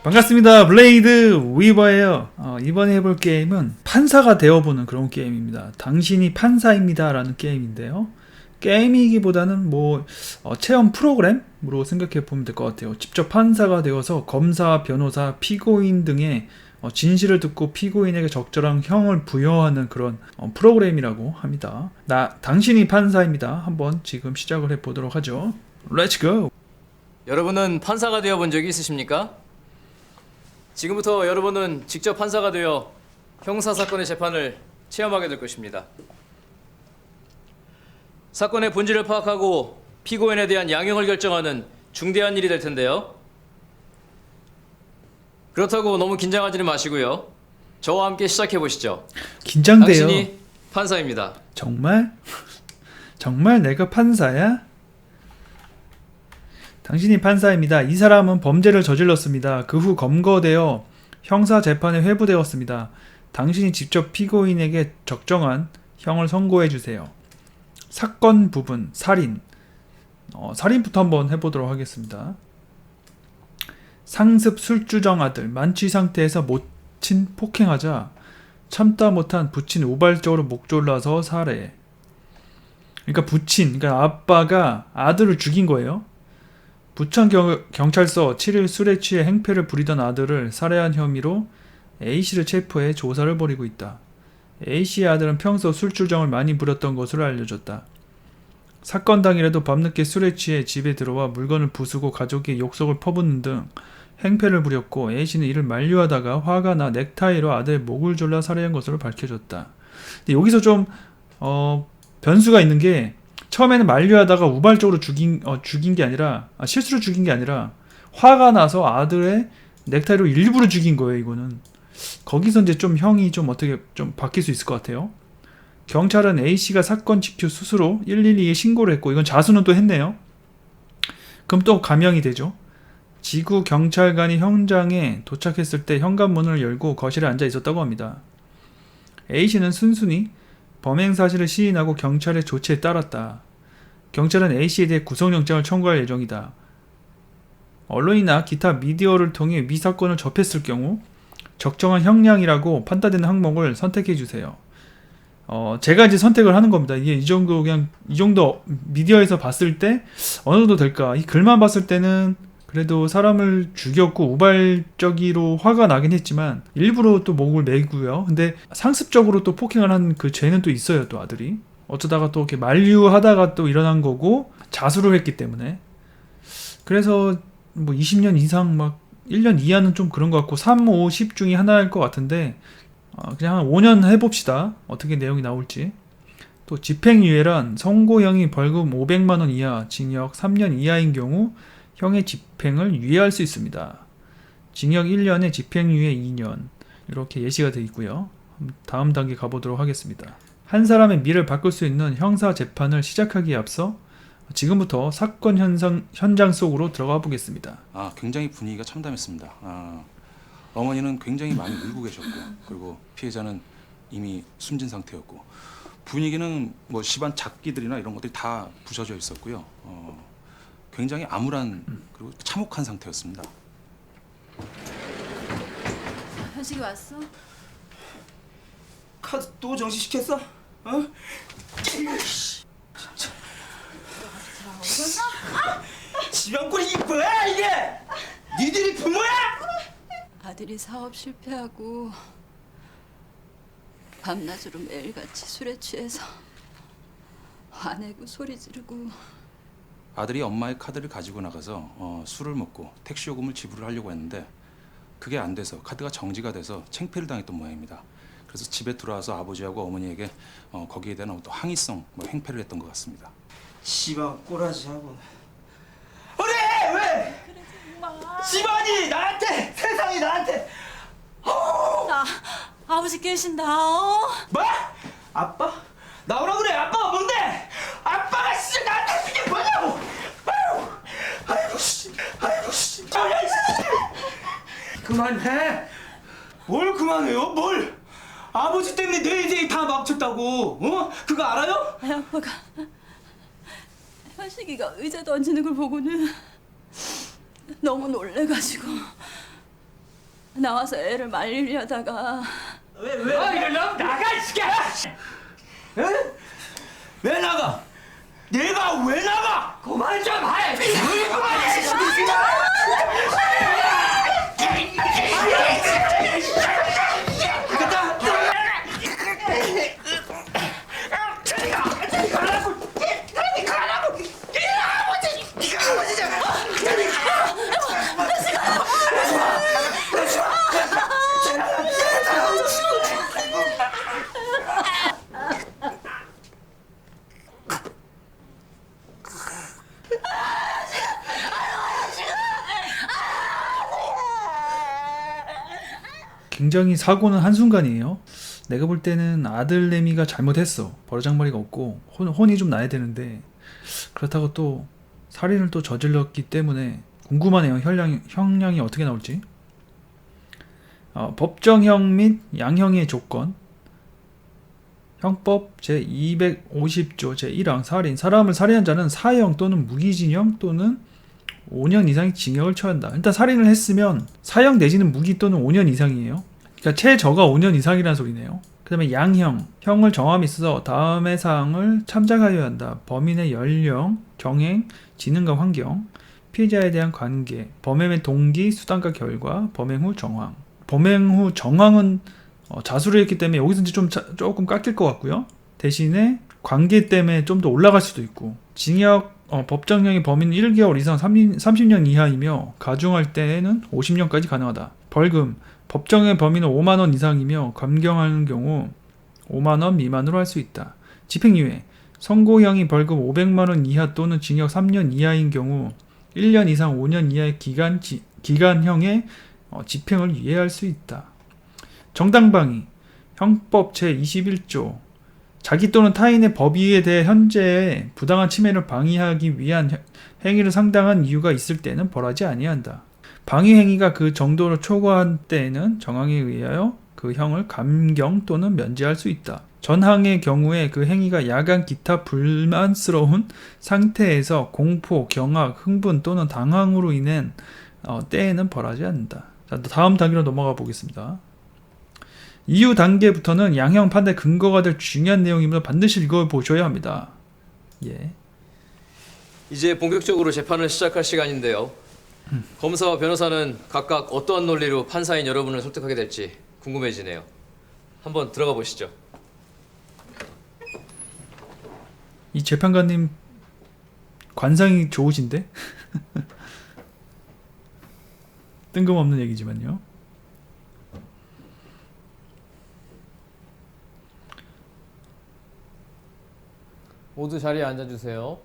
반갑습니다. 블레이드 위버예요. 이번에 해볼 게임은 판사가 되어보는 그런 게임입니다. 당신이 판사입니다 라는 게임인데요. 게임이기보다는 체험 프로그램으로 생각해보면 될 것 같아요. 직접 판사가 되어서 검사, 변호사, 피고인 등의 진실을 듣고 피고인에게 적절한 형을 부여하는 그런 프로그램이라고 합니다. 당신이 판사입니다. 한번 지금 시작을 해보도록 하죠. 렛츠 고! 여러분은 판사가 되어본 적이 있으십니까? 지금부터 여러분은 직접 판사가 되어 형사사건의 재판을 체험하게 될 것입니다. 사건의 본질을 파악하고 피고인에 대한 양형을 결정하는 중대한 일이 될 텐데요. 그렇다고 너무 긴장하지는 마시고요. 저와 함께 시작해 보시죠. 긴장돼요. 당신이 판사입니다. 정말? 정말 내가 판사야? 당신이 판사입니다. 이 사람은 범죄를 저질렀습니다. 그 후 검거되어 형사재판에 회부되었습니다. 당신이 직접 피고인에게 적정한 형을 선고해 주세요. 사건 부분, 살인. 살인부터 한번 해보도록 하겠습니다. 상습 술주정 아들, 만취 상태에서 모친 폭행하자 참다 못한 부친 우발적으로 목 졸라서 살해. 그러니까 아빠가 아들을 죽인 거예요. 부천 경찰서 7일 술에 취해 행패를 부리던 아들을 살해한 혐의로 A씨를 체포해 조사를 벌이고 있다. A씨의 아들은 평소 술주정을 많이 부렸던 것으로 알려졌다. 사건 당일에도 밤늦게 술에 취해 집에 들어와 물건을 부수고 가족의 욕설을 퍼붓는 등 행패를 부렸고 A씨는 이를 만류하다가 화가 나 넥타이로 아들의 목을 졸라 살해한 것으로 밝혀졌다. 근데 여기서 좀 변수가 있는 게 처음에는 만류하다가 우발적으로 죽인 게 아니라 실수로 죽인 게 아니라 화가 나서 아들의 넥타이로 일부러 죽인 거예요. 이거는 거기서 이제 좀 형이 좀 어떻게 좀 바뀔 수 있을 것 같아요. 경찰은 A씨가 사건 직후 스스로 112에 신고를 했고 이건 자수는 또 했네요. 그럼 또 감형이 되죠. 지구 경찰관이 현장에 도착했을 때 현관문을 열고 거실에 앉아 있었다고 합니다. A씨는 순순히 범행 사실을 시인하고 경찰의 조치에 따랐다. 경찰은 A씨에 대해 구속영장을 청구할 예정이다. 언론이나 기타 미디어를 통해 미 사건을 접했을 경우 적정한 형량이라고 판단되는 항목을 선택해 주세요. 제가 이제 선택을 하는 겁니다. 이게 이 정도 미디어에서 봤을 때 어느 정도 될까? 이 글만 봤을 때는 그래도 사람을 죽였고 우발적으로 화가 나긴 했지만 일부러 또 목을 매고요. 근데 상습적으로 또 폭행을 한 그 죄는 또 있어요. 또 아들이 어쩌다가 또 이렇게 만류하다가 또 일어난 거고 자수를 했기 때문에 그래서 20년 이상 1년 이하는 좀 그런 것 같고 3, 5, 10 중에 하나일 것 같은데 그냥 한 5년 해봅시다. 어떻게 내용이 나올지. 또 집행유예란 선고형이 벌금 500만 원 이하, 징역 3년 이하인 경우 형의 집행을 유예할 수 있습니다. 징역 1년에 집행유예 2년 이렇게 예시가 되어 있고요. 다음 단계 가보도록 하겠습니다. 한 사람의 미를 바꿀 수 있는 형사재판을 시작하기에 앞서 지금부터 사건 현장 속으로 들어가 보겠습니다. 굉장히 분위기가 참담했습니다. 어머니는 굉장히 많이 울고 계셨고 그리고 피해자는 이미 숨진 상태였고 분위기는 집안 잡기들이나 이런 것들이 다 부서져 있었고요. 굉장히 암울한 그리고 참혹한 상태였습니다. 현식이 왔어? 카드 또 정지시켰어? 지방꾼이 이게 뭐야 이게? 니들이 부모야? 아들이 사업 실패하고 밤낮으로 매일같이 술에 취해서 화내고 소리 지르고 아들이 엄마의 카드를 가지고 나가서 술을 먹고 택시 요금을 지불을 하려고 했는데 그게 안 돼서 카드가 정지가 돼서 창피를 당했던 모양입니다. 그래서 집에 들어와서 아버지하고 어머니에게 거기에 대한 어떤 항의성 행패를 했던 것 같습니다. 씨발 꼬라지하고 왜? 집안이 나한테 세상이 나한테 아버지 계신다. 뭐? 아빠? 나오라 그래. 아빠가 뭔데? 아빠가 진짜 나한테 하는 게 뭐냐고. 아이고 씨. 뭐야 이 씨. 그만해. 뭘 그만해요? 뭘? 아버지 때문에 내 인생이 다 망쳤다고. 그거 알아요? 아니 아빠가 현식이가 의자 던지는 걸 보고는 너무 놀래가지고 나와서 애를 말리려다가 왜 이래 나가 이 새끼야! 에? 왜 나가? 내가 왜 나가? 그만 좀 해! 왜 그만해! 굉장히 사고는 한순간이에요. 내가 볼 때는 아들 내미가 잘못했어. 버르장머리가 없고 혼이 좀 나야 되는데 그렇다고 또 살인을 또 저질렀기 때문에 궁금하네요. 형량이 어떻게 나올지. 법정형 및 양형의 조건. 형법 제250조 제1항 살인. 사람을 살해한 자는 사형 또는 무기징역 또는 5년 이상의 징역을 처한다. 일단 살인을 했으면 사형 내지는 무기 또는 5년 이상이에요. 그러니까 최저가 5년 이상이라는 소리네요. 그 다음에 양형. 형을 정함에 있어서 다음의 사항을 참작하여야 한다. 범인의 연령, 경행, 지능과 환경, 피해자에 대한 관계, 범행의 동기, 수단과 결과, 범행 후 정황. 범행 후 정황은 자수를 했기 때문에 여기서 이제 조금 깎일 것 같고요. 대신에 관계 때문에 좀 더 올라갈 수도 있고, 징역 법정형의 범위는 1개월 이상 30년 이하이며 가중할 때에는 50년까지 가능하다. 벌금 법정의 범위는 5만 원 이상이며 감경하는 경우 5만 원 미만으로 할 수 있다. 집행유예 선고형이 벌금 500만 원 이하 또는 징역 3년 이하인 경우 1년 이상 5년 이하의 기간형의 집행을 유예할 수 있다. 정당방위 형법 제21조 자기 또는 타인의 법의에 대해 현재의 부당한 침해를 방해하기 위한 행위를 상당한 이유가 있을 때는 벌하지 아니한다. 방위 행위가 그 정도로 초과한 때에는 정황에 의하여 그 형을 감경 또는 면제할 수 있다. 전항의 경우에 그 행위가 야간 기타 불만스러운 상태에서 공포, 경악, 흥분 또는 당황으로 인한 때에는 벌하지 않는다. 자, 다음 단계로 넘어가 보겠습니다. 이후 단계부터는 양형 판단의 근거가 될 중요한 내용이므로 반드시 읽어보셔야 합니다. 예. 이제 본격적으로 재판을 시작할 시간인데요. 검사와 변호사는 각각 어떠한 논리로 판사인 여러분을 설득하게 될지 궁금해지네요. 한번 들어가 보시죠. 이 재판관님 관상이 좋으신데? 뜬금없는 얘기지만요. 모두 자리에 앉아주세요.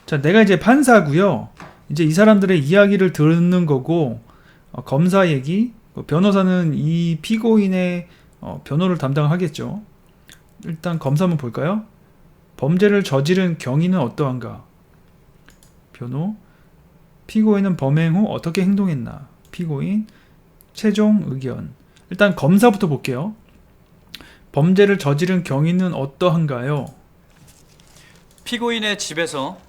자, 내가 이제 판사고요. 이제 이 사람들의 이야기를 듣는 거고, 검사 얘기, 변호사는 이 피고인의 변호를 담당하겠죠. 일단 검사 한번 볼까요? 범죄를 저지른 경위는 어떠한가? 변호. 피고인은 범행 후 어떻게 행동했나? 피고인. 최종 의견. 일단 검사부터 볼게요. 범죄를 저지른 경위는 어떠한가요? 피고인의 집에서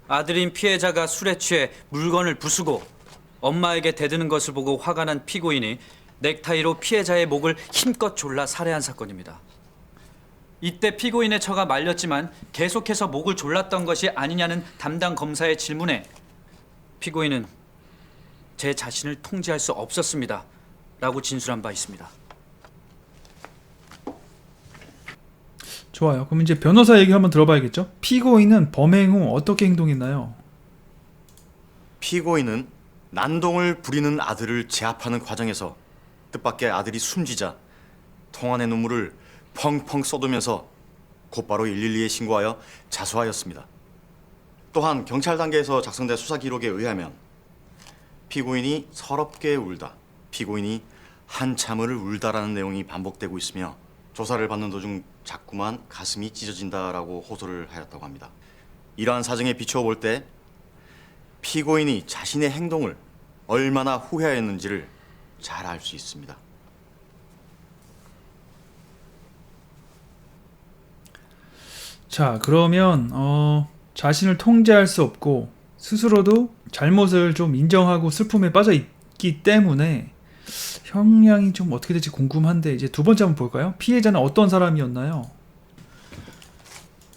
아들인 피해자가 술에 취해 물건을 부수고 엄마에게 대드는 것을 보고 화가 난 피고인이 넥타이로 피해자의 목을 힘껏 졸라 살해한 사건입니다. 이때 피고인의 처가 말렸지만 계속해서 목을 졸랐던 것이 아니냐는 담당 검사의 질문에 피고인은 제 자신을 통제할 수 없었습니다 라고 진술한 바 있습니다. 좋아요. 그럼 이제 변호사 얘기 한번 들어봐야겠죠? 피고인은 범행 후 어떻게 행동했나요? 피고인은 난동을 부리는 아들을 제압하는 과정에서 뜻밖의 아들이 숨지자 통안의 눈물을 펑펑 쏟으면서 곧바로 112에 신고하여 자수하였습니다. 또한 경찰 단계에서 작성된 수사 기록에 의하면 피고인이 서럽게 울다, 피고인이 한참을 울다라는 내용이 반복되고 있으며 조사를 받는 도중 자꾸만 가슴이 찢어진다라고 호소를 하였다고 합니다. 이러한 사정에 비추어 볼 때 피고인이 자신의 행동을 얼마나 후회하였는지를 잘 알 수 있습니다. 자, 그러면 자신을 통제할 수 없고 스스로도 잘못을 좀 인정하고 슬픔에 빠져 있기 때문에 형량이 좀 어떻게 될지 궁금한데 이제 두 번째 한번 볼까요? 피해자는 어떤 사람이었나요?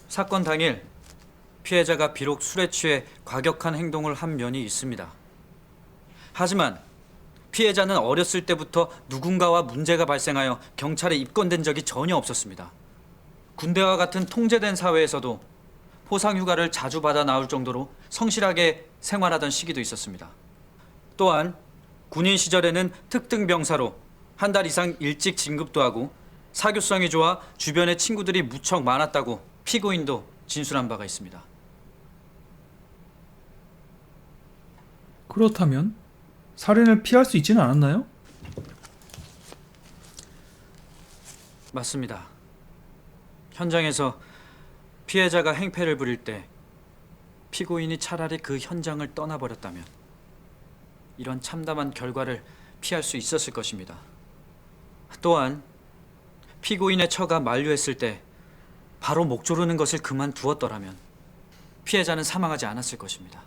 사건 당일 피해자가 비록 술에 취해 과격한 행동을 한 면이 있습니다. 하지만 피해자는 어렸을 때부터 누군가와 문제가 발생하여 경찰에 입건된 적이 전혀 없었습니다. 군대와 같은 통제된 사회에서도 포상휴가를 자주 받아 나올 정도로 성실하게 생활하던 시기도 있었습니다. 또한 군인 시절에는 특등병사로 한 달 이상 일찍 진급도 하고 사교성이 좋아 주변에 친구들이 무척 많았다고 피고인도 진술한 바가 있습니다. 그렇다면 살인을 피할 수 있지는 않았나요? 맞습니다. 현장에서 피해자가 행패를 부릴 때 피고인이 차라리 그 현장을 떠나버렸다면 이런 참담한 결과를 피할 수 있었을 것입니다. 또한 피고인의 처가 만류했을 때 바로 목 조르는 것을 그만두었더라면 피해자는 사망하지 않았을 것입니다.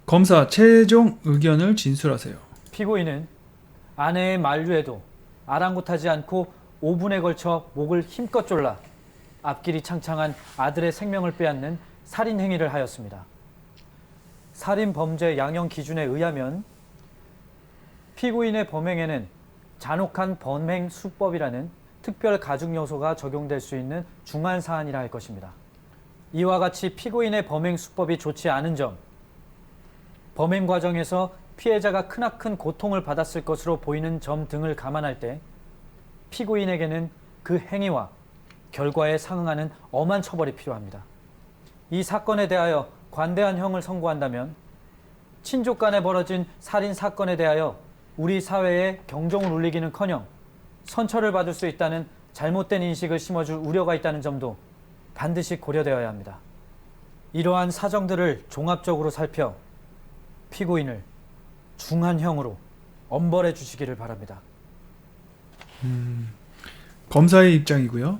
검사 최종 의견을 진술하세요. 피고인은 아내의 만류에도 아랑곳하지 않고 5분에 걸쳐 목을 힘껏 졸라 앞길이 창창한 아들의 생명을 빼앗는 살인 행위를 하였습니다. 살인 범죄 양형 기준에 의하면 피고인의 범행에는 잔혹한 범행 수법이라는 특별 가중 요소가 적용될 수 있는 중한 사안이라 할 것입니다. 이와 같이 피고인의 범행 수법이 좋지 않은 점, 범행 과정에서 피해자가 크나큰 고통을 받았을 것으로 보이는 점 등을 감안할 때 피고인에게는 그 행위와 결과에 상응하는 엄한 처벌이 필요합니다. 이 사건에 대하여 관대한 형을 선고한다면 친족 간에 벌어진 살인 사건에 대하여 우리 사회에 경종을 울리기는커녕 선처를 받을 수 있다는 잘못된 인식을 심어줄 우려가 있다는 점도 반드시 고려되어야 합니다. 이러한 사정들을 종합적으로 살펴 피고인을 중한형으로 엄벌해 주시기를 바랍니다. 검사의 입장이고요.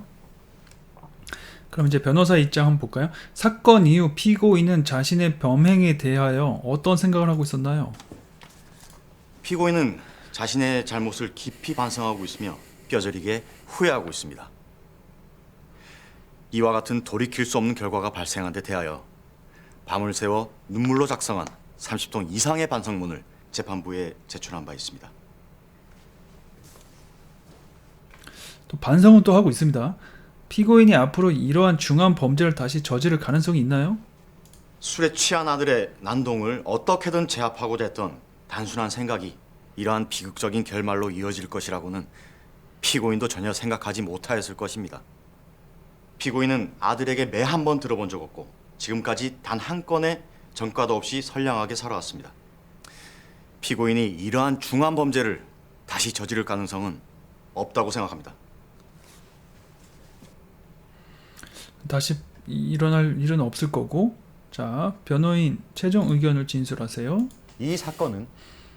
그럼 이제 변호사의 입장 한번 볼까요? 사건 이후 피고인은 자신의 범행에 대하여 어떤 생각을 하고 있었나요? 피고인은 자신의 잘못을 깊이 반성하고 있으며 뼈저리게 후회하고 있습니다. 이와 같은 돌이킬 수 없는 결과가 발생한 데 대하여 밤을 새워 눈물로 작성한 30통 이상의 반성문을 재판부에 제출한 바 있습니다. 또 반성은 또 하고 있습니다. 피고인이 앞으로 이러한 중한 범죄를 다시 저지를 가능성이 있나요? 술에 취한 아들의 난동을 어떻게든 제압하고자 했던 단순한 생각이 이러한 비극적인 결말로 이어질 것이라고는 피고인도 전혀 생각하지 못하였을 것입니다. 피고인은 아들에게 매 한 번 들어본 적 없고 지금까지 단 한 건의 전과도 없이 선량하게 살아왔습니다. 피고인이 이러한 중한 범죄를 다시 저지를 가능성은 없다고 생각합니다. 다시 일어날 일은 없을 거고. 자, 변호인 최종 의견을 진술하세요. 이 사건은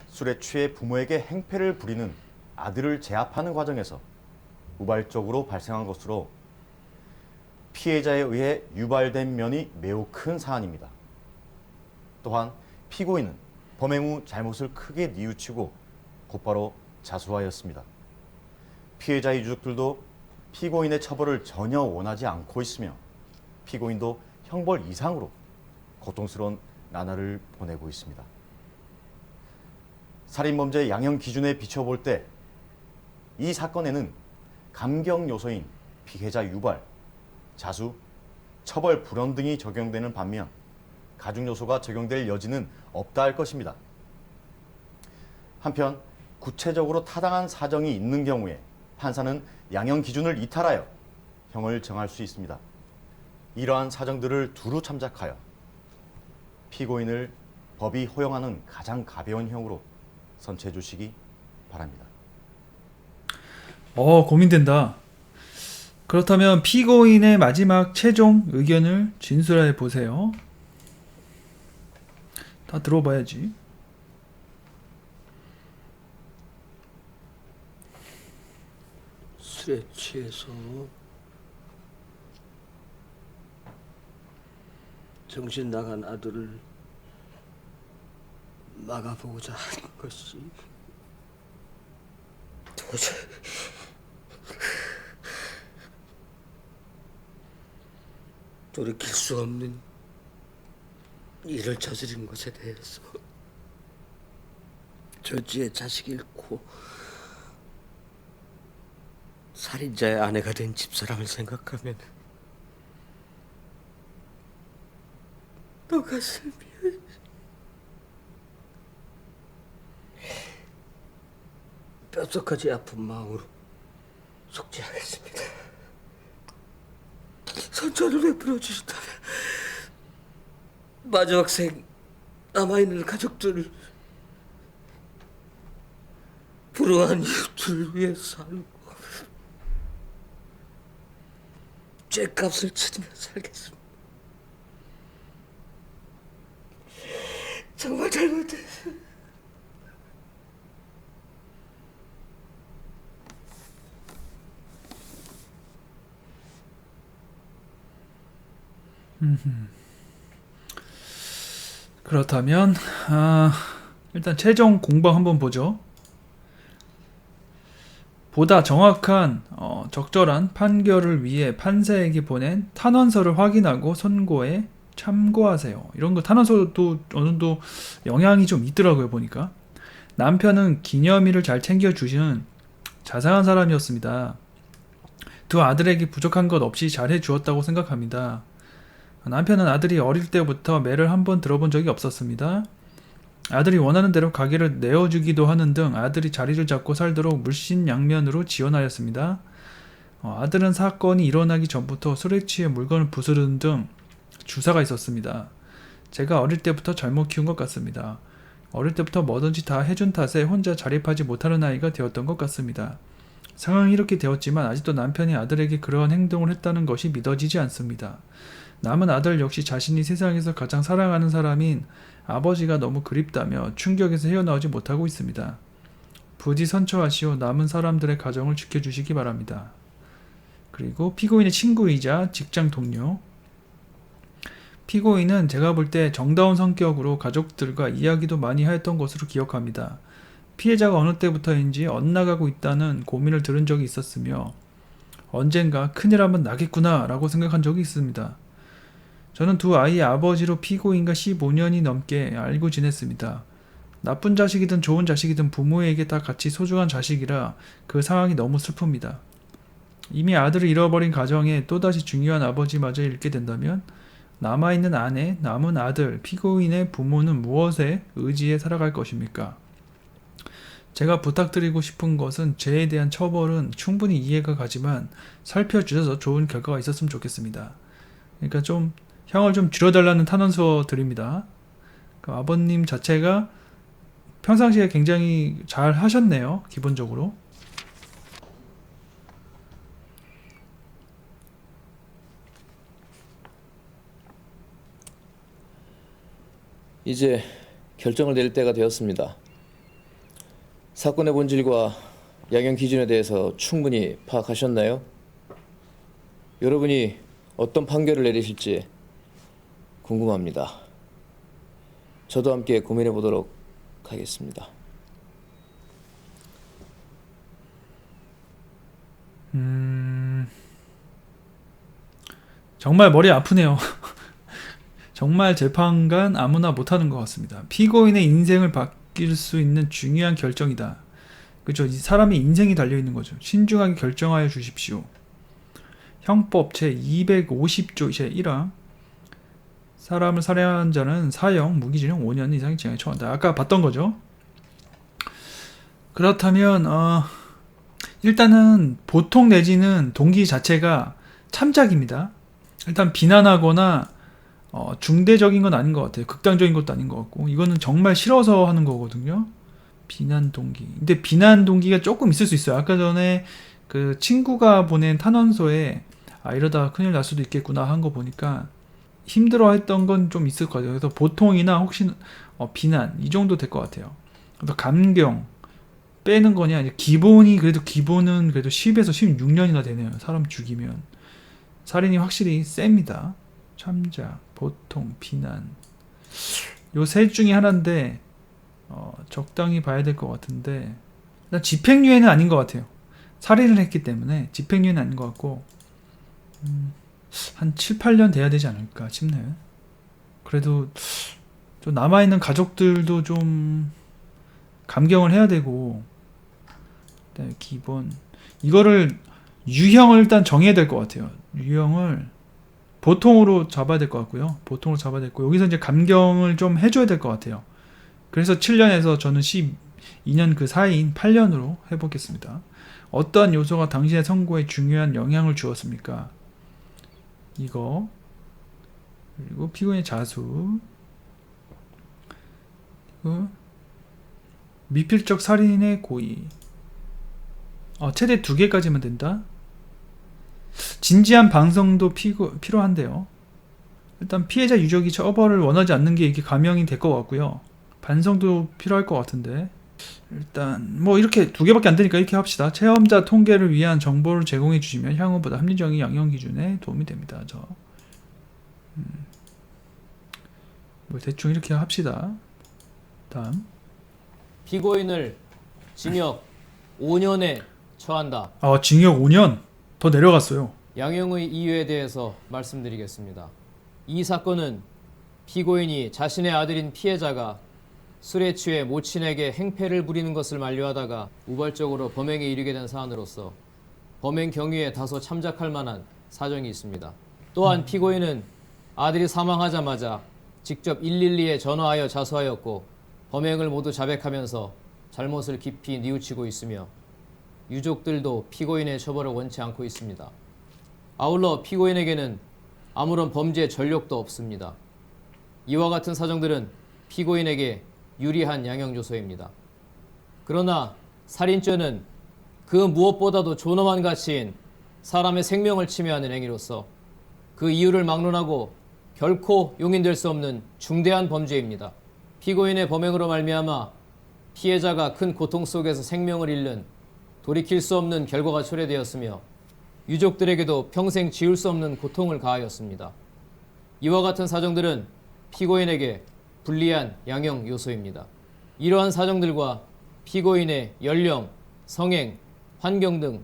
술에 취해 부모에게 행패를 부리는 아들을 제압하는 과정에서 우발적으로 발생한 것으로 피해자에 의해 유발된 면이 매우 큰 사안입니다. 또한 피고인은 범행 후 잘못을 크게 뉘우치고 곧바로 자수하였습니다. 피해자의 유족들도 피고인의 처벌을 전혀 원하지 않고 있으며 피고인도 형벌 이상으로 고통스러운 나날을 보내고 있습니다. 살인범죄 양형 기준에 비춰볼 때 이 사건에는 감경 요소인 피해자 유발, 자수, 처벌 불원 등이 적용되는 반면 가중 요소가 적용될 여지는 없다 할 것입니다. 한편 구체적으로 타당한 사정이 있는 경우에 판사는 양형 기준을 이탈하여 형을 정할 수 있습니다. 이러한 사정들을 두루 참작하여 피고인을 법이 허용하는 가장 가벼운 형으로 선처해 주시기 바랍니다. 고민된다. 그렇다면 피고인의 마지막 최종 의견을 진술해 보세요. 다 들어봐야지. 술에 취해서 정신 나간 아들을 막아보고자 한 것이 도저히 돌이킬 수 없는 일을 저지른 것에 대해서 조지의 자식 잃고 살인자의 아내가 된 집사람을 생각하면 또 가슴이 뼛속까지 아픈 마음으로 속죄하겠습니다. 선처를 베풀어 주신다면 마지막 생 남아있는 가족들을 불우한 이웃들을 위해 살고 죗값을 치르며 살겠습니다. 정말 잘못했어요. 그렇다면 일단 최종 공방 한번 보죠. 보다 정확한 적절한 판결을 위해 판사에게 보낸 탄원서를 확인하고 선고에 참고하세요. 이런 거 탄원서도 어느 정도 영향이 좀 있더라고요, 보니까. 남편은 기념일을 잘 챙겨주시는 자상한 사람이었습니다. 두 아들에게 부족한 것 없이 잘해 주었다고 생각합니다. 남편은 아들이 어릴 때부터 매를 한번 들어본 적이 없었습니다. 아들이 원하는 대로 가게를 내어주기도 하는 등 아들이 자리를 잡고 살도록 물신양면으로 지원하였습니다. 아들은 사건이 일어나기 전부터 술에 취해 물건을 부수는 등 주사가 있었습니다. 제가 어릴 때부터 잘못 키운 것 같습니다. 어릴 때부터 뭐든지 다 해준 탓에 혼자 자립하지 못하는 아이가 되었던 것 같습니다. 상황이 이렇게 되었지만 아직도 남편이 아들에게 그러한 행동을 했다는 것이 믿어지지 않습니다. 남은 아들 역시 자신이 세상에서 가장 사랑하는 사람인 아버지가 너무 그립다며 충격에서 헤어나오지 못하고 있습니다. 부디 선처하시오. 남은 사람들의 가정을 지켜주시기 바랍니다. 그리고 피고인의 친구이자 직장 동료. 피고인은 제가 볼 때 정다운 성격으로 가족들과 이야기도 많이 하였던 것으로 기억합니다. 피해자가 어느 때부터인지 엇나가고 있다는 고민을 들은 적이 있었으며 언젠가 큰일 한번 나겠구나 라고 생각한 적이 있습니다. 저는 두 아이의 아버지로 피고인과 15년이 넘게 알고 지냈습니다. 나쁜 자식이든 좋은 자식이든 부모에게 다 같이 소중한 자식이라 그 상황이 너무 슬픕니다. 이미 아들을 잃어버린 가정에 또다시 중요한 아버지마저 잃게 된다면 남아있는 아내, 남은 아들, 피고인의 부모는 무엇에 의지해 살아갈 것입니까? 제가 부탁드리고 싶은 것은 죄에 대한 처벌은 충분히 이해가 가지만 살펴주셔서 좋은 결과가 있었으면 좋겠습니다. 그러니까 좀 형을 좀 줄여달라는 탄원서 드립니다. 그 아버님 자체가 평상시에 굉장히 잘 하셨네요. 기본적으로. 이제 결정을 내릴 때가 되었습니다. 사건의 본질과 양형 기준에 대해서 충분히 파악하셨나요? 여러분이 어떤 판결을 내리실지 궁금합니다. 저도 함께 고민해 보도록 하겠습니다. 정말 머리 아프네요. 정말 재판관 아무나 못하는 것 같습니다. 피고인의 인생을 바뀔 수 있는 중요한 결정이다. 그렇죠? 사람의 인생이 달려있는 거죠. 신중하게 결정하여 주십시오. 형법 제250조 제1항 사람을 살해한 자는 사형, 무기징역 5년 이상의 징역에 처한다. 아까 봤던 거죠. 그렇다면 일단은 보통 내지는 동기 자체가 참작입니다. 일단 비난하거나 중대적인 건 아닌 것 같아요. 극단적인 것도 아닌 것 같고 이거는 정말 싫어서 하는 거거든요. 비난 동기. 근데 비난 동기가 조금 있을 수 있어요. 아까 전에 그 친구가 보낸 탄원서에 이러다 큰일 날 수도 있겠구나 한 거 보니까 힘들어했던 건 좀 있을 것 같아요. 그래서 보통이나 혹시 비난 이 정도 될 것 같아요. 그래서 감경, 빼는 거냐? 이제 기본이 그래도 기본은 그래도 10에서 16년이나 되네요. 사람 죽이면 살인이 확실히 셉니다. 참작, 보통, 비난 요 셋 중에 하나인데 적당히 봐야 될 것 같은데 일단 집행유예는 아닌 것 같아요. 살인을 했기 때문에 집행유예는 아닌 것 같고 한 7, 8년 돼야 되지 않을까 싶네요. 그래도 좀 남아있는 가족들도 좀 감경을 해야 되고 네, 기본 이거를 유형을 일단 정해야 될 것 같아요. 유형을 보통으로 잡아야 될 것 같고요. 보통으로 잡아야 될 거고 여기서 이제 감경을 좀 해줘야 될 것 같아요. 그래서 7년에서 저는 12년 그 사이인 8년으로 해보겠습니다. 어떠한 요소가 당신의 선고에 중요한 영향을 주었습니까? 이거 그리고 피고인의 자수 그리고 미필적 살인의 고의 최대 2개까지만 된다? 진지한 방성도 필요한데요. 일단 피해자 유족이 처벌을 원하지 않는 게 이게 감형이 될 것 같고요. 반성도 필요할 것 같은데 일단 뭐 이렇게 2개밖에 안 되니까 이렇게 합시다. 체험자 통계를 위한 정보를 제공해 주시면 향후보다 합리적인 양형 기준에 도움이 됩니다. 뭐 대충 이렇게 합시다. 다음 피고인을 징역 5년에 처한다. 징역 5년 더 내려갔어요. 양형의 이유에 대해서 말씀드리겠습니다. 이 사건은 피고인이 자신의 아들인 피해자가 술에 취해 모친에게 행패를 부리는 것을 만류하다가 우발적으로 범행에 이르게 된 사안으로서 범행 경위에 다소 참작할 만한 사정이 있습니다. 또한 피고인은 아들이 사망하자마자 직접 112에 전화하여 자수하였고 범행을 모두 자백하면서 잘못을 깊이 뉘우치고 있으며 유족들도 피고인의 처벌을 원치 않고 있습니다. 아울러 피고인에게는 아무런 범죄 전력도 없습니다. 이와 같은 사정들은 피고인에게 유리한 양형 요소입니다. 그러나 살인죄는 그 무엇보다도 존엄한 가치인 사람의 생명을 침해하는 행위로서 그 이유를 막론하고 결코 용인될 수 없는 중대한 범죄입니다. 피고인의 범행으로 말미암아 피해자가 큰 고통 속에서 생명을 잃는 돌이킬 수 없는 결과가 초래되었으며 유족들에게도 평생 지울 수 없는 고통을 가하였습니다. 이와 같은 사정들은 피고인에게 불리한 양형 요소입니다. 이러한 사정들과 피고인의 연령, 성행, 환경 등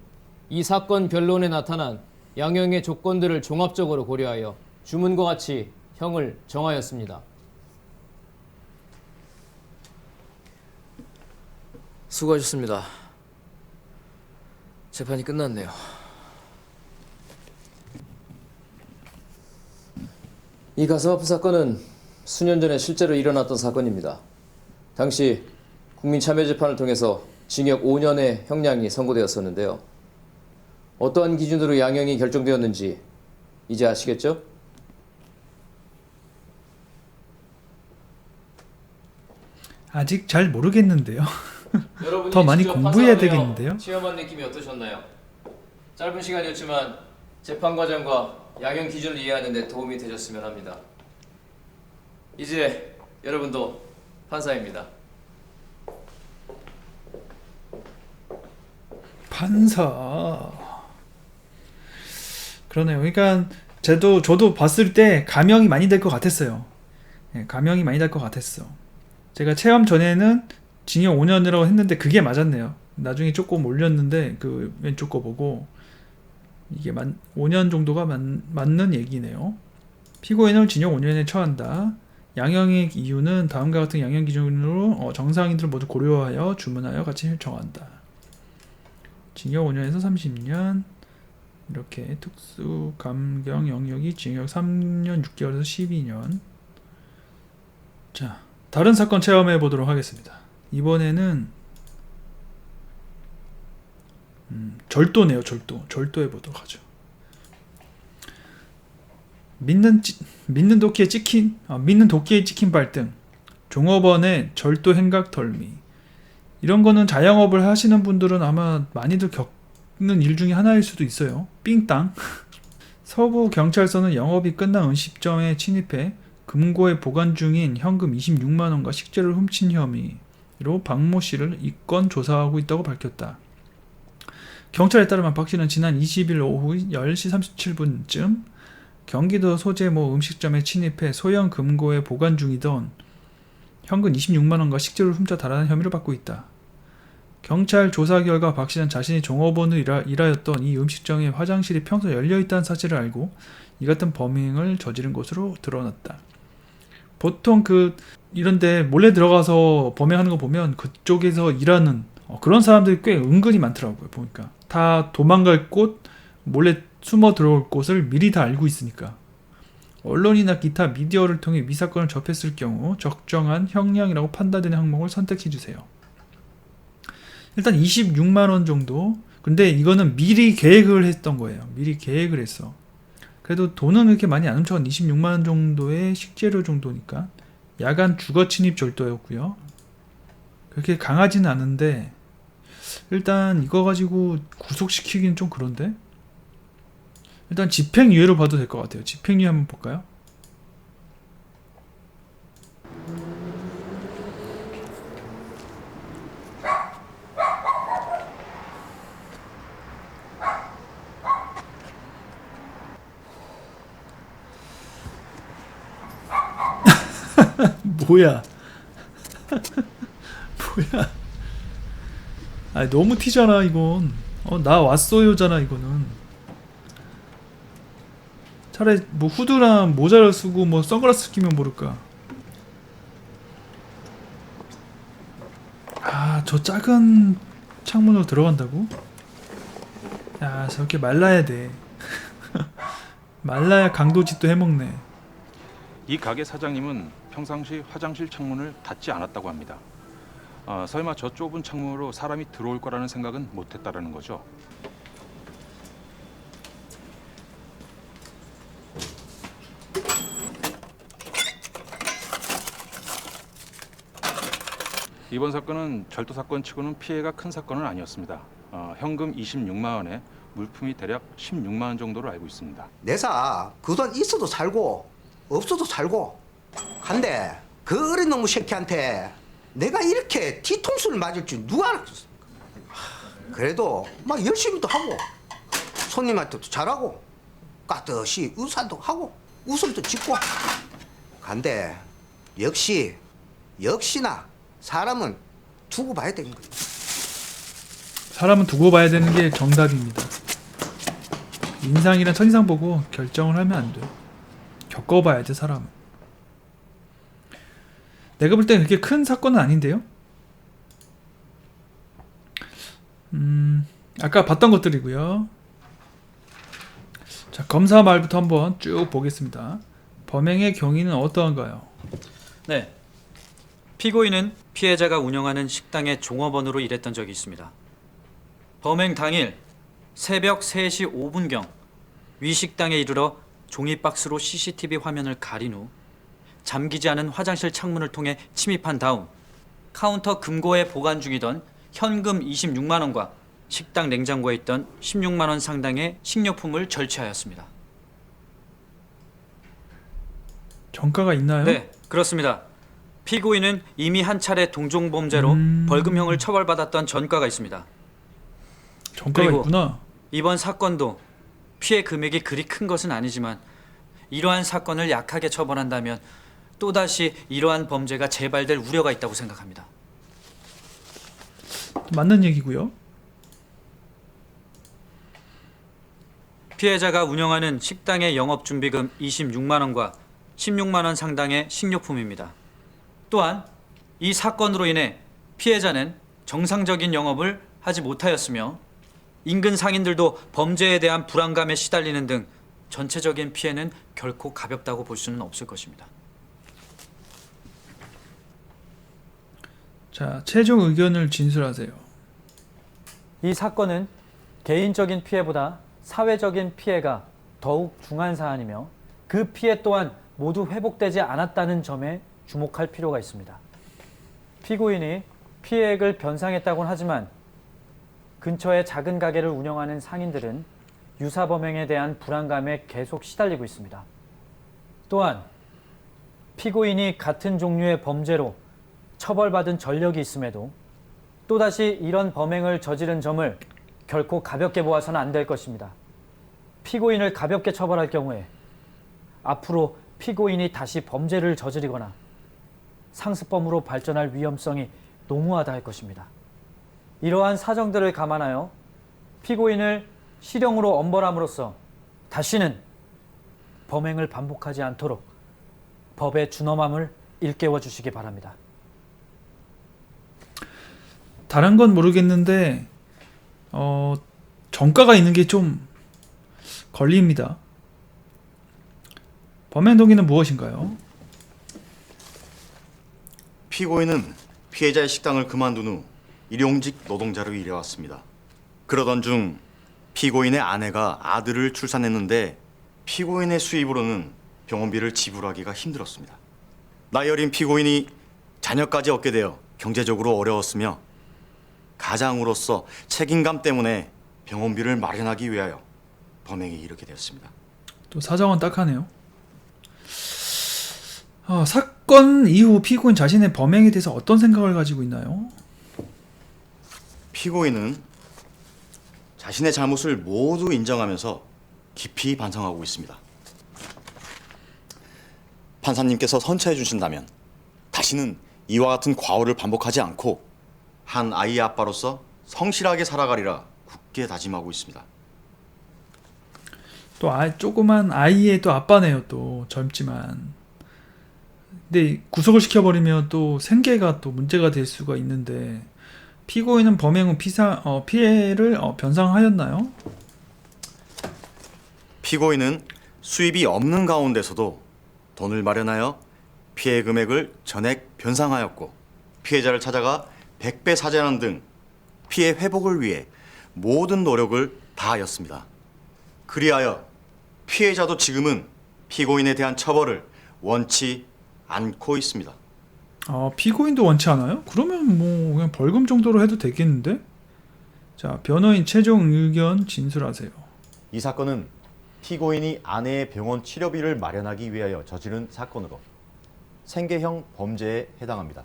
이 사건 변론에 나타난 양형의 조건들을 종합적으로 고려하여 주문과 같이 형을 정하였습니다. 수고하셨습니다. 재판이 끝났네요. 이 가슴 아픈 사건은 수년 전에 실제로 일어났던 사건입니다. 당시 국민참여재판을 통해서 징역 5년의 형량이 선고되었었는데요. 어떠한 기준으로 양형이 결정되었는지 이제 아시겠죠? 아직 잘 모르겠는데요. 여러분이 더 많이 직접 공부해야 판사하며 되겠는데요? 체험한 느낌이 어떠셨나요? 짧은 시간이었지만 재판 과정과 양형 기준을 이해하는 데 도움이 되셨으면 합니다. 이제 여러분도 판사입니다. 판사. 그러네요. 그러니까 저도 봤을 때 감형이 많이 될 것 같았어요. 감형이 많이 될 것 같았어. 제가 체험 전에는 징역 5년이라고 했는데 그게 맞았네요. 나중에 조금 올렸는데 그 왼쪽 거 보고 이게 5년 정도가 맞는 얘기네요. 피고인을 징역 5년에 처한다. 양형의 이유는 다음과 같은 양형 기준으로 정상인들을 모두 고려하여 주문하여 같이 정한다. 징역 5년에서 30년 이렇게 특수 감경 영역이 징역 3년 6개월에서 12년. 자, 다른 사건 체험해 보도록 하겠습니다. 이번에는 절도네요. 절도해 보도록 하죠. 믿는 도끼에 찍힌 발등, 종업원의 절도 행각 덜미. 이런 거는 자영업을 하시는 분들은 아마 많이들 겪는 일 중에 하나일 수도 있어요. 삥땅. 서부 경찰서는 영업이 끝난 음식점에 침입해 금고에 보관 중인 현금 26만 원과 식재를 훔친 혐의. 박모 씨를 입건 조사하고 있다고 밝혔다. 경찰에 따르면 박 씨는 지난 20일 오후 10시 37분쯤 경기도 소재 모 음식점에 침입해 소형 금고에 보관 중이던 현금 26만 원과 식재료를 훔쳐 달아난 혐의를 받고 있다. 경찰 조사 결과 박 씨는 자신이 종업원으로 일하였던 이 음식점의 화장실이 평소 열려있다는 사실을 알고 이 같은 범행을 저지른 것으로 드러났다. 보통 이런데 몰래 들어가서 범행하는 거 보면 그쪽에서 일하는 그런 사람들이 꽤 은근히 많더라고요. 보니까 다 도망갈 곳, 몰래 숨어 들어올 곳을 미리 다 알고 있으니까. 언론이나 기타 미디어를 통해 이 사건을 접했을 경우 적정한 형량이라고 판단되는 항목을 선택해주세요. 일단 26만 원 정도. 근데 이거는 미리 계획을 했던 거예요. 미리 계획을 했어. 그래도 돈은 그렇게 많이 안 훔쳐간 26만 원 정도의 식재료 정도니까 야간 주거 침입 절도였고요. 그렇게 강하지는 않은데 일단 이거 가지고 구속시키기는 좀 그런데? 일단 집행유예로 봐도 될 것 같아요. 집행유예 한번 볼까요? 뭐야? 뭐야? 아 너무 티잖아 이건. 나 왔어요잖아 이거는. 차라리 뭐 후드랑 모자를 쓰고 뭐 선글라스 끼면 모를까. 아 저 작은 창문으로 들어간다고? 야 저렇게 말라야 돼. 말라야 강도짓도 해먹네. 이 가게 사장님은 평상시 화장실 창문을 닫지 않았다고 합니다. 설마 저 좁은 창문으로 사람이 들어올 거라는 생각은 못했다라는 거죠. 이번 사건은 절도 사건 치고는 피해가 큰 사건은 아니었습니다. 현금 26만 원에 물품이 대략 16만 원 정도로 알고 있습니다. 내사 그 돈 있어도 살고 없어도 살고 한데 그 어린 놈의 새끼한테 내가 이렇게 뒤통수를 맞을 줄 누가 알았겠어. 그래도 막 열심히도 하고 손님한테도 잘하고 깍듯이 의사도 하고 웃음도 짓고 간데 역시나 사람은 두고 봐야 되는 거예요. 사람은 두고 봐야 되는 게 정답입니다. 인상이랑 첫인상 보고 결정을 하면 안 돼요. 겪어봐야 돼 사람은. 내가 볼 땐 그렇게 큰 사건은 아닌데요. 아까 봤던 것들이고요. 자 검사 말부터 한번 쭉 보겠습니다. 범행의 경위는 어떠한가요? 네. 피고인은 피해자가 운영하는 식당의 종업원으로 일했던 적이 있습니다. 범행 당일 새벽 3시 5분경 위 식당에 이르러 종이박스로 CCTV 화면을 가린 후 잠기지 않은 화장실 창문을 통해 침입한 다음 카운터 금고에 보관 중이던 현금 26만 원과 식당 냉장고에 있던 16만 원 상당의 식료품을 절취하였습니다. 전과가 있나요? 네, 그렇습니다. 피고인은 이미 한 차례 동종 범죄로 벌금형을 처벌받았던 전과가 있습니다. 전과가 그리고 있구나. 이번 사건도 피해 금액이 그리 큰 것은 아니지만 이러한 사건을 약하게 처벌한다면 또다시 이러한 범죄가 재발될 우려가 있다고 생각합니다. 맞는 얘기고요. 피해자가 운영하는 식당의 영업준비금 26만 원과 16만 원 상당의 식료품입니다. 또한 이 사건으로 인해 피해자는 정상적인 영업을 하지 못하였으며 인근 상인들도 범죄에 대한 불안감에 시달리는 등 전체적인 피해는 결코 가볍다고 볼 수는 없을 것입니다. 자, 최종 의견을 진술하세요. 이 사건은 개인적인 피해보다 사회적인 피해가 더욱 중한 사안이며 그 피해 또한 모두 회복되지 않았다는 점에 주목할 필요가 있습니다. 피고인이 피해액을 변상했다고는 하지만 근처에 작은 가게를 운영하는 상인들은 유사 범행에 대한 불안감에 계속 시달리고 있습니다. 또한 피고인이 같은 종류의 범죄로 처벌받은 전력이 있음에도 또다시 이런 범행을 저지른 점을 결코 가볍게 보아서는 안 될 것입니다. 피고인을 가볍게 처벌할 경우에 앞으로 피고인이 다시 범죄를 저지르거나 상습범으로 발전할 위험성이 농후하다 할 것입니다. 이러한 사정들을 감안하여 피고인을 실형으로 엄벌함으로써 다시는 범행을 반복하지 않도록 법의 준엄함을 일깨워 주시기 바랍니다. 다른 건 모르겠는데 정가가 있는 게 좀 걸립니다. 범행 동기는 무엇인가요? 피고인은 피해자의 식당을 그만둔 후 일용직 노동자로 일해왔습니다. 그러던 중 피고인의 아내가 아들을 출산했는데 피고인의 수입으로는 병원비를 지불하기가 힘들었습니다. 나이 어린 피고인이 자녀까지 얻게 되어 경제적으로 어려웠으며 가장으로서 책임감 때문에 병원비를 마련하기 위하여 범행에 이르게 되었습니다. 또 사정은 딱하네요. 사건 이후 피고인 자신의 범행에 대해서 어떤 생각을 가지고 있나요? 피고인은 자신의 잘못을 모두 인정하면서 깊이 반성하고 있습니다. 판사님께서 선처해 주신다면 다시는 이와 같은 과오를 반복하지 않고 한 아이의 아빠로서 성실하게 살아가리라 굳게 다짐하고 있습니다. 또 조그만 아이의 또 아빠네요. 또 젊지만. 근데 구속을 시켜버리면 또 생계가 또 문제가 될 수가 있는데 피고인은 범행 후 피해를 변상하였나요? 피고인은 수입이 없는 가운데서도 돈을 마련하여 피해 금액을 전액 변상하였고 피해자를 찾아가 백배 사죄하는 등 피해 회복을 위해 모든 노력을 다하였습니다. 그리하여 피해자도 지금은 피고인에 대한 처벌을 원치 않고 있습니다. 피고인도 원치 않아요? 그러면 뭐 그냥 벌금 정도로 해도 되겠는데? 자, 변호인 최종 의견 진술하세요. 이 사건은 피고인이 아내의 병원 치료비를 마련하기 위하여 저지른 사건으로 생계형 범죄에 해당합니다.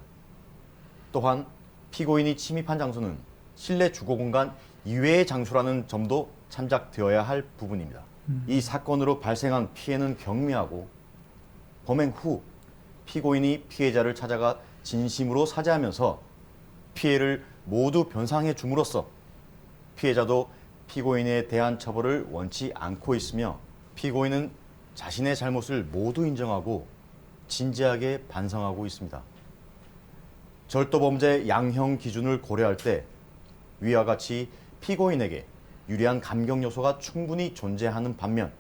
또한 피고인이 침입한 장소는 실내 주거공간 이외의 장소라는 점도 참작되어야 할 부분입니다. 이 사건으로 발생한 피해는 경미하고 범행 후 피고인이 피해자를 찾아가 진심으로 사죄하면서 피해를 모두 변상해 줌으로써 피해자도 피고인에 대한 처벌을 원치 않고 있으며 피고인은 자신의 잘못을 모두 인정하고 진지하게 반성하고 있습니다. 절도범죄 양형 기준을 고려할 때 위와 같이 피고인에게 유리한 감경 요소가 충분히 존재하는 반면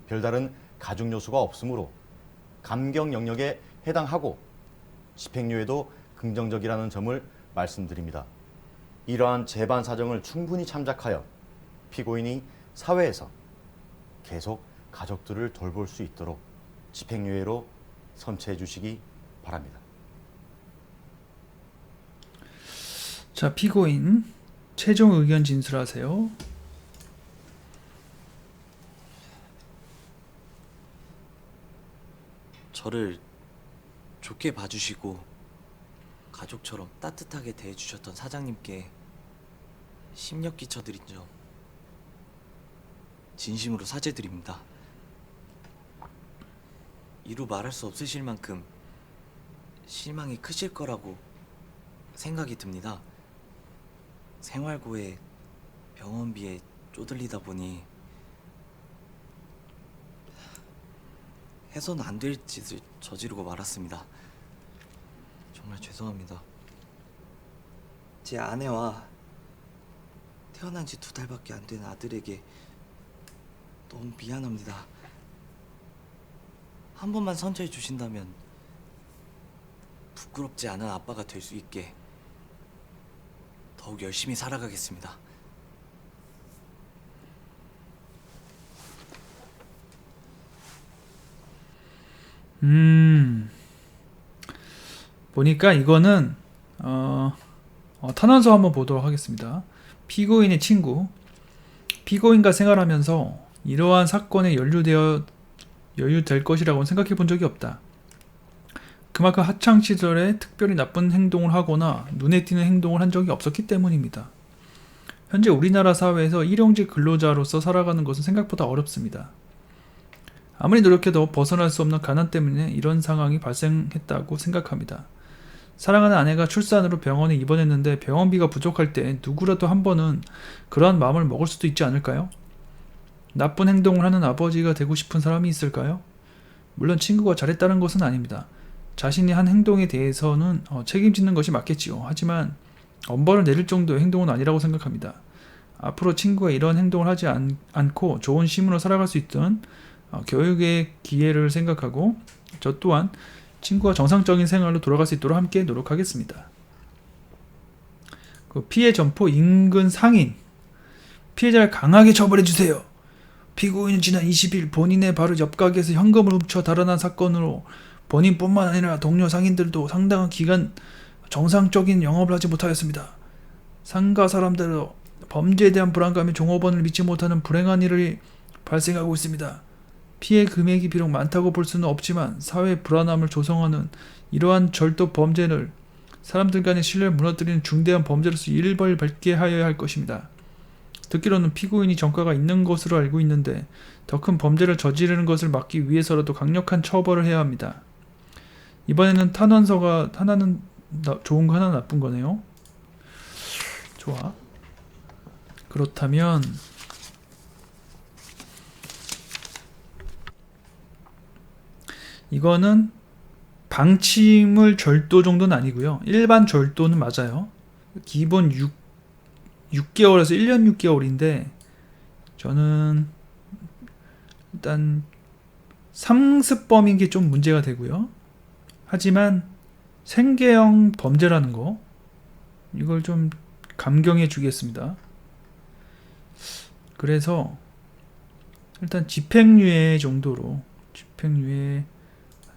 별다른 가중 요소가 없으므로 감경 영역에 해당하고 집행유예도 긍정적이라는 점을 말씀드립니다. 이러한 재반 사정을 충분히 참작하여 피고인이 사회에서 계속 가족들을 돌볼 수 있도록 집행유예로 선처해 주시기 바랍니다. 자, 피고인 최종 의견 진술하세요. 저를 좋게 봐주시고 가족처럼 따뜻하게 대해주셨던 사장님께 심력 끼쳐드린 점 진심으로 사죄드립니다. 이루 말할 수 없으실 만큼 실망이 크실 거라고 생각이 듭니다. 생활고에 병원비에 쪼들리다 보니 해서는 안 될 짓을 저지르고 말았습니다. 정말 죄송합니다. 제 아내와 태어난 지 2달밖에 안 된 아들에게 너무 미안합니다. 한 번만 선처해 주신다면 부끄럽지 않은 아빠가 될 수 있게 더욱 열심히 살아가겠습니다. 보니까 이거는 탄원서 한번 보도록 하겠습니다. 피고인의 친구, 피고인과 생활하면서 이러한 사건에 연루될 것이라고는 생각해 본 적이 없다. 그만큼 학창 시절에 특별히 나쁜 행동을 하거나 눈에 띄는 행동을 한 적이 없었기 때문입니다. 현재 우리나라 사회에서 일용직 근로자로서 살아가는 것은 생각보다 어렵습니다. 아무리 노력해도 벗어날 수 없는 가난 때문에 이런 상황이 발생했다고 생각합니다. 사랑하는 아내가 출산으로 병원에 입원했는데 병원비가 부족할 때 누구라도 한 번은 그러한 마음을 먹을 수도 있지 않을까요? 나쁜 행동을 하는 아버지가 되고 싶은 사람이 있을까요? 물론 친구가 잘했다는 것은 아닙니다. 자신이 한 행동에 대해서는 책임지는 것이 맞겠지요. 하지만 엄벌을 내릴 정도의 행동은 아니라고 생각합니다. 앞으로 친구가 이런 행동을 하지 않고 좋은 시민으로 살아갈 수 있던 교육의 기회를 생각하고 저 또한 친구가 정상적인 생활로 돌아갈 수 있도록 함께 노력하겠습니다. 피해 점포 인근 상인 피해자를 강하게 처벌해주세요. 피고인은 지난 20일 본인의 바로 옆 가게에서 현금을 훔쳐 달아난 사건으로 본인뿐만 아니라 동료 상인들도 상당한 기간 정상적인 영업을 하지 못하였습니다. 상가 사람들도 범죄에 대한 불안감에 종업원을 믿지 못하는 불행한 일이 발생하고 있습니다. 피해 금액이 비록 많다고 볼 수는 없지만 사회 불안함을 조성하는 이러한 절도 범죄를 사람들 간의 신뢰를 무너뜨리는 중대한 범죄로서 일벌백계 하여야 할 것입니다. 듣기로는 피고인이 전과가 있는 것으로 알고 있는데 더 큰 범죄를 저지르는 것을 막기 위해서라도 강력한 처벌을 해야 합니다. 이번에는 탄원서가 하나는 좋은 거 하나 나쁜 거네요. 좋아. 그렇다면 이거는 방치물 절도 정도는 아니고요. 일반 절도는 맞아요. 기본 6개월에서 1년 6개월인데 저는 일단 상습범인 게 좀 문제가 되고요. 하지만 생계형 범죄라는 거 이걸 좀 감경해 주겠습니다. 그래서 일단 집행유예 정도로 집행유예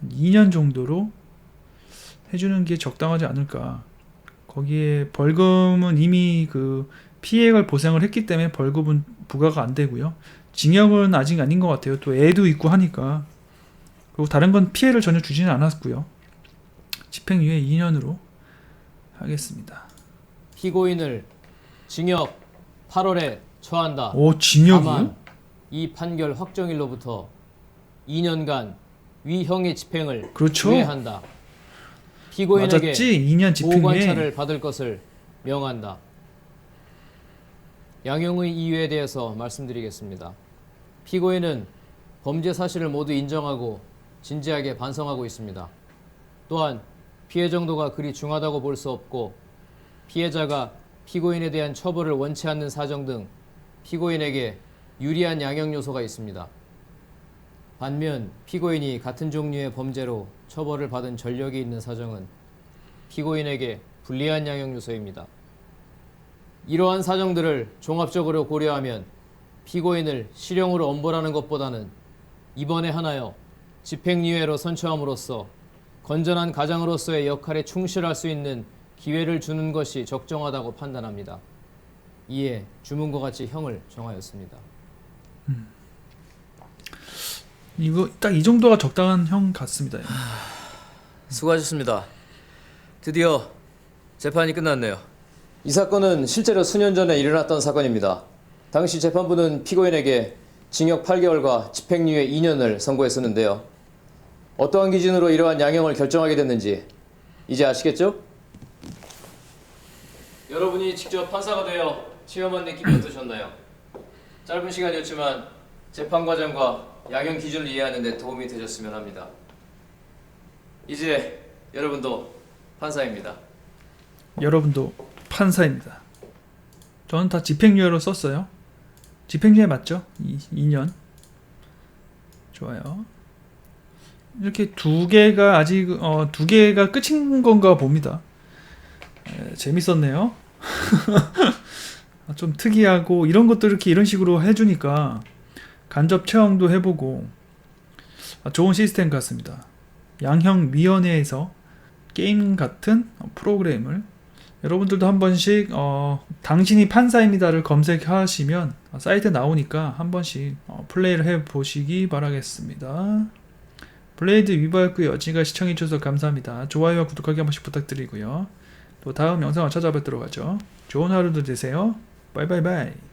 2년 정도로 해주는 게 적당하지 않을까. 거기에 벌금은 이미 그 피해를 보상을 했기 때문에 벌금은 부과가 안 되고요. 징역은 아직 아닌 것 같아요. 또 애도 있고 하니까. 그리고 다른 건 피해를 전혀 주지는 않았고요. 집행유예 2년으로 하겠습니다. 피고인을 징역 8월에 처한다. 오, 징역이요? 다만 이 판결 확정일로부터 2년간 위형의 집행을 그렇죠. 구해한다. 피고인에게 맞았지? 2년 집행유예. 보호관찰을 받을 것을 명한다. 양형의 이유에 대해서 말씀드리겠습니다. 피고인은 범죄 사실을 모두 인정하고 진지하게 반성하고 있습니다. 또한 피해 정도가 그리 중하다고 볼 수 없고 피해자가 피고인에 대한 처벌을 원치 않는 사정 등 피고인에게 유리한 양형 요소가 있습니다. 반면 피고인이 같은 종류의 범죄로 처벌을 받은 전력이 있는 사정은 피고인에게 불리한 양형 요소입니다. 이러한 사정들을 종합적으로 고려하면 피고인을 실형으로 엄벌하는 것보다는 입원에 한하여 집행유예로 선처함으로써 건전한 가장으로서의 역할에 충실할 수 있는 기회를 주는 것이 적정하다고 판단합니다. 이에 주문과 같이 형을 정하였습니다. 이거 딱 이 정도가 적당한 형 같습니다. 수고하셨습니다. 드디어 재판이 끝났네요. 이 사건은 실제로 수년 전에 일어났던 사건입니다. 당시 재판부는 피고인에게 징역 8개월과 집행유예 2년을 선고했었는데요. 어떠한 기준으로 이러한 양형을 결정하게 됐는지 이제 아시겠죠? 여러분이 직접 판사가 되어 체험한 느낌이 어떠셨나요? 짧은 시간이었지만 재판 과정과 양형 기준을 이해하는 데 도움이 되셨으면 합니다. 이제 여러분도 판사입니다. 여러분도 판사입니다. 저는 다 집행유예로 썼어요. 집행유예 맞죠? 2년. 좋아요. 이렇게 두 개가 아직 두 개가 끝인 건가 봅니다. 재밌었네요. 좀 특이하고 이런 것도 이렇게 이런 식으로 해주니까 간접 체험도 해보고 좋은 시스템 같습니다. 양형위원회에서 게임 같은 프로그램을 여러분들도 한 번씩 당신이 판사입니다를 검색하시면 사이트에 나오니까 한 번씩 플레이를 해보시기 바라겠습니다. 블레이드 위버였고요. 여지가 시청해주셔서 감사합니다. 좋아요와 구독하기 한 번씩 부탁드리고요. 또 다음 영상을 찾아뵙도록 하죠. 좋은 하루도 되세요. 바이바이바이.